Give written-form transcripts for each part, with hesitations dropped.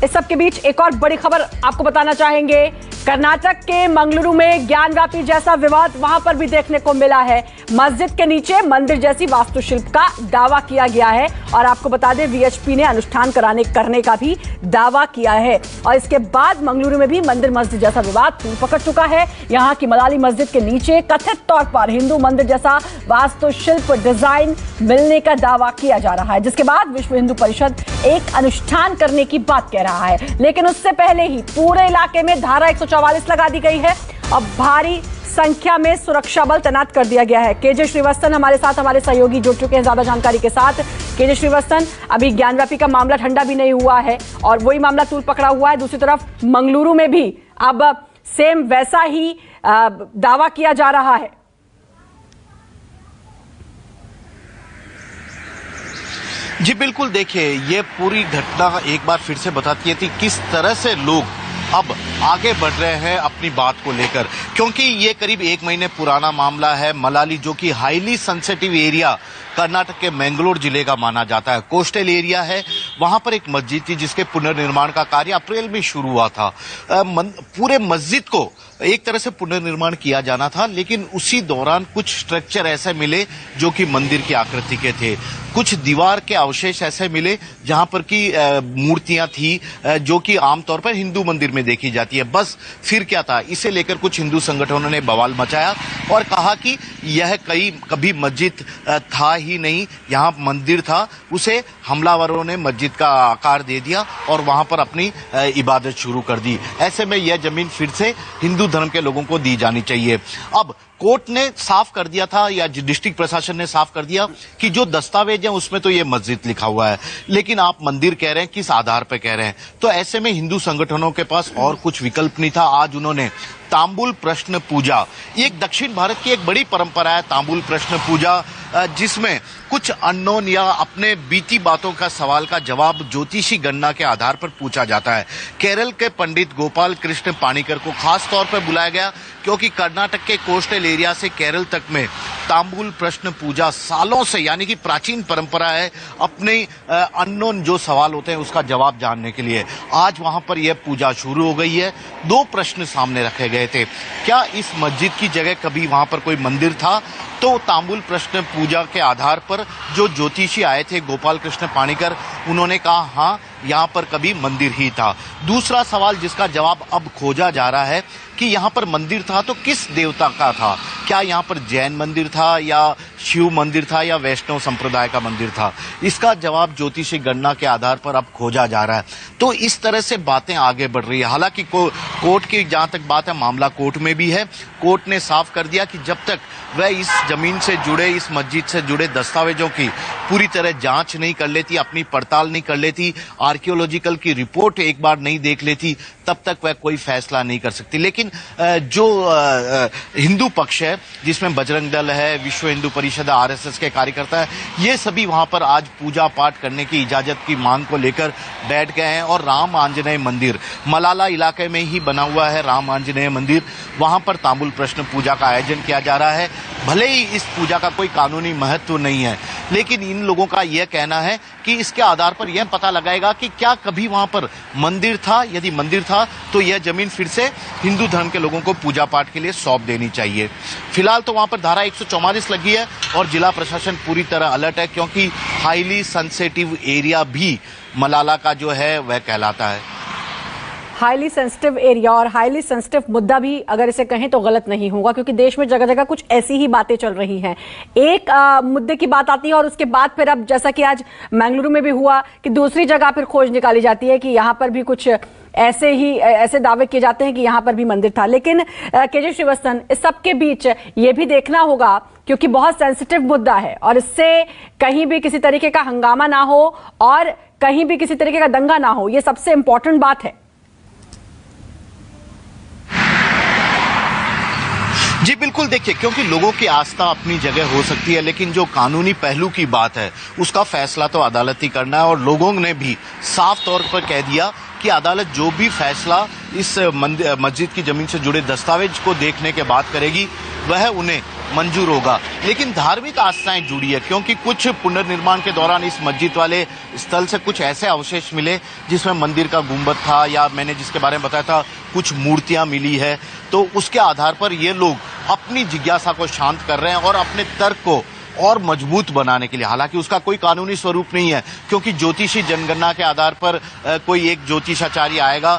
इस सब के बीच एक और बड़ी खबर आपको बताना चाहेंगे। कर्नाटक के मंगलुरु में ज्ञानव्यापी जैसा विवाद वहां पर भी देखने को मिला है। मस्जिद के नीचे मंदिर जैसी वास्तुशिल्प का दावा किया गया है और आपको बता दें वीएचपी ने अनुष्ठान करने का भी दावा किया है। और इसके बाद मंगलुरु में भी मंदिर मस्जिद जैसा विवाद तूल पकड़ चुका है। यहां की मलाली मस्जिद के नीचे कथित तौर पर हिंदू मंदिर जैसा वास्तुशिल्प डिजाइन मिलने का दावा किया जा रहा है, जिसके बाद विश्व हिंदू परिषद एक अनुष्ठान करने की बात कह रहा है। लेकिन उससे पहले ही पूरे इलाके में धारा 144 लगा दी गई है और भारी संख्या में सुरक्षा बल तैनात कर दिया गया है। केजे श्रीवास्तव हमारे साथ, हमारे सहयोगी जुड़ चुके हैं ज्यादा जानकारी के साथ। केजे श्रीवास्तव, अभी ज्ञानव्यापी का मामला ठंडा भी नहीं हुआ है और वही मामला तूल पकड़ा हुआ है। दूसरी तरफ मंगलुरु में भी अब सेम वैसा ही दावा किया जा रहा है। जी बिल्कुल, देखिए ये पूरी घटना एक बार फिर से बताती है कि किस तरह से लोग अब आगे बढ़ रहे हैं अपनी बात को लेकर, क्योंकि ये करीब 1 महीने पुराना मामला है। मलाली जो कि हाईली सेंसिटिव एरिया कर्नाटक के मैंगलोर जिले का माना जाता है, कोस्टल एरिया है, वहां पर एक मस्जिद थी जिसके पुनर्निर्माण का कार्य अप्रैल में शुरू हुआ था। पूरे मस्जिद को एक तरह से पुनर्निर्माण किया जाना था, लेकिन उसी दौरान कुछ स्ट्रक्चर ऐसे मिले जो कि मंदिर की आकृति के थे। कुछ दीवार के अवशेष ऐसे मिले जहां पर की मूर्तियां थी जो कि आमतौर पर हिंदू मंदिर में देखी जाती है। बस फिर क्या था, इसे लेकर कुछ हिंदू संगठनों ने बवाल मचाया और कहा कि यह कभी मस्जिद था ही नहीं, यहां मंदिर था, उसे हमलावरों ने मस्जिद का आकार दे दिया और वहां पर अपनी इबादत शुरू कर दी। ऐसे में यह जमीन फिर से हिंदू धर्म के लोगों को दी जानी चाहिए। अब कोर्ट ने साफ कर दिया था या डिस्ट्रिक्ट प्रशासन ने साफ कर दिया कि जो दस्तावेज है उसमें तो ये मस्जिद लिखा हुआ है, लेकिन आप मंदिर कह रहे हैं, किस आधार पर कह रहे हैं? तो ऐसे में हिंदू संगठनों के पास और कुछ विकल्प नहीं था। आज उन्होंने तांबुल प्रश्न पूजा, एक दक्षिण भारत की एक बड़ी परंपरा है तांबुल प्रश्न पूजा, जिसमें कुछ अननोन या अपने बीती बातों का सवाल का जवाब ज्योतिषी गणना के आधार पर पूछा जाता है। केरल के पंडित गोपाल कृष्ण पाणिकर को खास तौर पर बुलाया गया क्योंकि कर्नाटक के कोस्टल एरिया से केरल तक में तांबुल प्रश्न पूजा सालों से, यानी कि प्राचीन परंपरा है, अपने अननोन जो सवाल होते हैं उसका जवाब जानने के लिए। आज वहां पर यह पूजा शुरू हो गई है। 2 प्रश्न सामने रखे गए थे। क्या इस मस्जिद की जगह कभी वहां पर कोई मंदिर था? तो तांबुल प्रश्न पूजा के आधार पर जो ज्योतिषी आए थे गोपाल कृष्ण पाणिकर, उन्होंने कहा हाँ, यहाँ पर कभी मंदिर ही था। दूसरा सवाल जिसका जवाब अब खोजा जा रहा है कि यहाँ पर मंदिर था तो किस देवता का था? क्या यहाँ पर जैन मंदिर था या शिव मंदिर था या वैष्णव संप्रदाय का मंदिर था? इसका जवाब ज्योतिषी गणना के आधार पर अब खोजा जा रहा है। तो इस तरह से बातें आगे बढ़ रही है। हालांकि कोर्ट की जहां तक बात है, मामला कोर्ट में भी है। कोर्ट ने साफ कर दिया कि जब तक वह इस जमीन से जुड़े, इस मस्जिद से जुड़े दस्तावेजों की पूरी तरह जांच नहीं कर लेती, अपनी पड़ताल नहीं कर लेती, आर्कियोलॉजिकल की रिपोर्ट एक बार नहीं देख लेती, तब तक वह कोई फैसला नहीं कर सकती। लेकिन जो हिंदू पक्ष है, जिसमें बजरंग दल है, विश्व हिंदू परिषद, आरएसएस के कार्यकर्ता है, ये सभी वहां पर आज पूजा पाठ करने की इजाजत की मांग को लेकर बैठ गए हैं। और राम आंजनेय मंदिर, मलाला इलाके में ही बना हुआ है राम आंजनेय मंदिर, वहां पर तांबुल प्रश्न पूजा का आयोजन किया जा रहा है। भले ही इस पूजा का कोई कानूनी महत्व नहीं है, लेकिन इन लोगों का यह कहना है कि इसके आधार पर यह पता लगाएगा कि क्या कभी वहां पर मंदिर था। यदि मंदिर था तो यह जमीन फिर से हिंदू धर्म के लोगों को पूजा पाठ के लिए सौंप देनी चाहिए। फिलहाल तो वहां पर धारा 144 लगी है और जिला प्रशासन पूरी तरह अलर्ट है, क्योंकि हाईली सेंसिटिव एरिया भी मलाला का जो है वह कहलाता है। हाईली सेंसिटिव एरिया और हाईली सेंसिटिव मुद्दा भी अगर इसे कहें तो गलत नहीं होगा, क्योंकि देश में जगह जगह कुछ ऐसी ही बातें चल रही हैं। एक मुद्दे की बात आती है और उसके बाद फिर अब जैसा कि आज मंगलुरु में भी हुआ कि दूसरी जगह फिर खोज निकाली जाती है कि यहां पर भी कुछ ऐसे दावे किए जाते हैं कि यहां पर भी मंदिर था। लेकिन केजे श्रीवास्तव, इस सबके बीच ये भी देखना होगा, क्योंकि बहुत सेंसिटिव मुद्दा है और इससे कहीं भी किसी तरीके का हंगामा ना हो और कहीं भी किसी तरीके का दंगा ना हो, ये सबसे इंपॉर्टेंट बात है। जी बिल्कुल, देखिए, क्योंकि लोगों की आस्था अपनी जगह हो सकती है, लेकिन जो कानूनी पहलू की बात है उसका फैसला तो अदालत ही करना है। और लोगों ने भी साफ तौर पर कह दिया कि अदालत जो भी फैसला इस मस्जिद की जमीन से जुड़े दस्तावेज को देखने के बाद करेगी वह उन्हें मंजूर होगा। लेकिन धार्मिक आस्थाएं जुड़ी है, क्योंकि कुछ पुनर्निर्माण के दौरान इस मस्जिद वाले स्थल से कुछ ऐसे अवशेष मिले जिसमें मंदिर का गुंबद था, या मैंने जिसके बारे में बताया था कुछ मूर्तियां मिली है। तो उसके आधार पर ये लोग अपनी जिज्ञासा को शांत कर रहे हैं और अपने तर्क को और मजबूत बनाने के लिए, हालांकि उसका कोई कानूनी स्वरूप नहीं है, क्योंकि ज्योतिषी जनगणना के आधार पर कोई एक ज्योतिषाचार्य आएगा।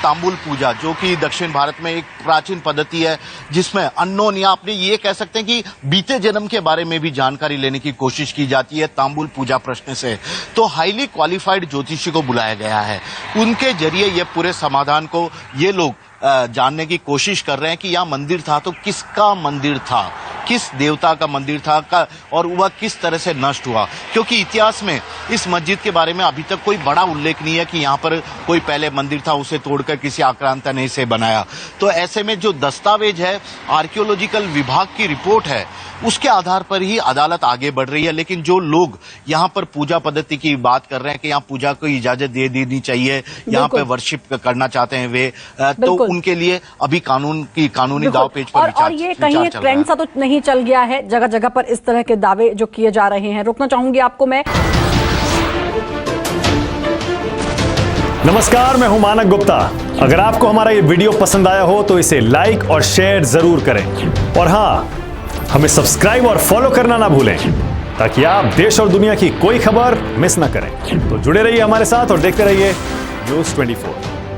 तांबुल पूजा, जो कि दक्षिण भारत में एक प्राचीन पद्धति है, जिसमें अननोन या आपने ये कह सकते हैं कि बीते जन्म के बारे में भी जानकारी लेने की कोशिश की जाती है तांबुल पूजा प्रश्न से। तो हाईली क्वालिफाइड ज्योतिषी को बुलाया गया है, उनके जरिए ये पूरे समाधान को ये लोग जानने की कोशिश कर रहे हैं कि यह मंदिर था तो किसका मंदिर था, किस देवता का मंदिर था और वह किस तरह से नष्ट हुआ। क्योंकि इतिहास में इस मस्जिद के बारे में अभी तक कोई बड़ा उल्लेख नहीं है कि यहाँ पर कोई पहले मंदिर था, उसे तोड़कर किसी आक्रांता ने इसे बनाया। तो ऐसे में जो दस्तावेज है, आर्कियोलॉजिकल विभाग की रिपोर्ट है, उसके आधार पर ही अदालत आगे बढ़ रही है। लेकिन जो लोग यहाँ पर पूजा पद्धति की बात कर रहे हैं कि यहाँ पूजा को इजाजत दे देनी चाहिए, यहाँ पे वर्शिप करना चाहते हैं वे, तो उनके लिए अभी कानूनी दावपेच पर और ये कहीं एक ट्रेंड सा तो नहीं चल गया है, जगह जगह पर इस तरह के दावे जो किए जा रहे हैं। रोकना चाहूंगी आपको मैं। नमस्कार, मैं हूं मानक गुप्ता। अगर आपको हमारा ये वीडियो पसंद आया हो तो इसे लाइक और शेयर जरूर करें, और हाँ, हमें सब्सक्राइब और फॉलो करना ना भूलें, ताकि आप देश और दुनिया की कोई खबर मिस ना करें। तो जुड़े रहिए हमारे साथ और देखते रहिए न्यूज़ 24।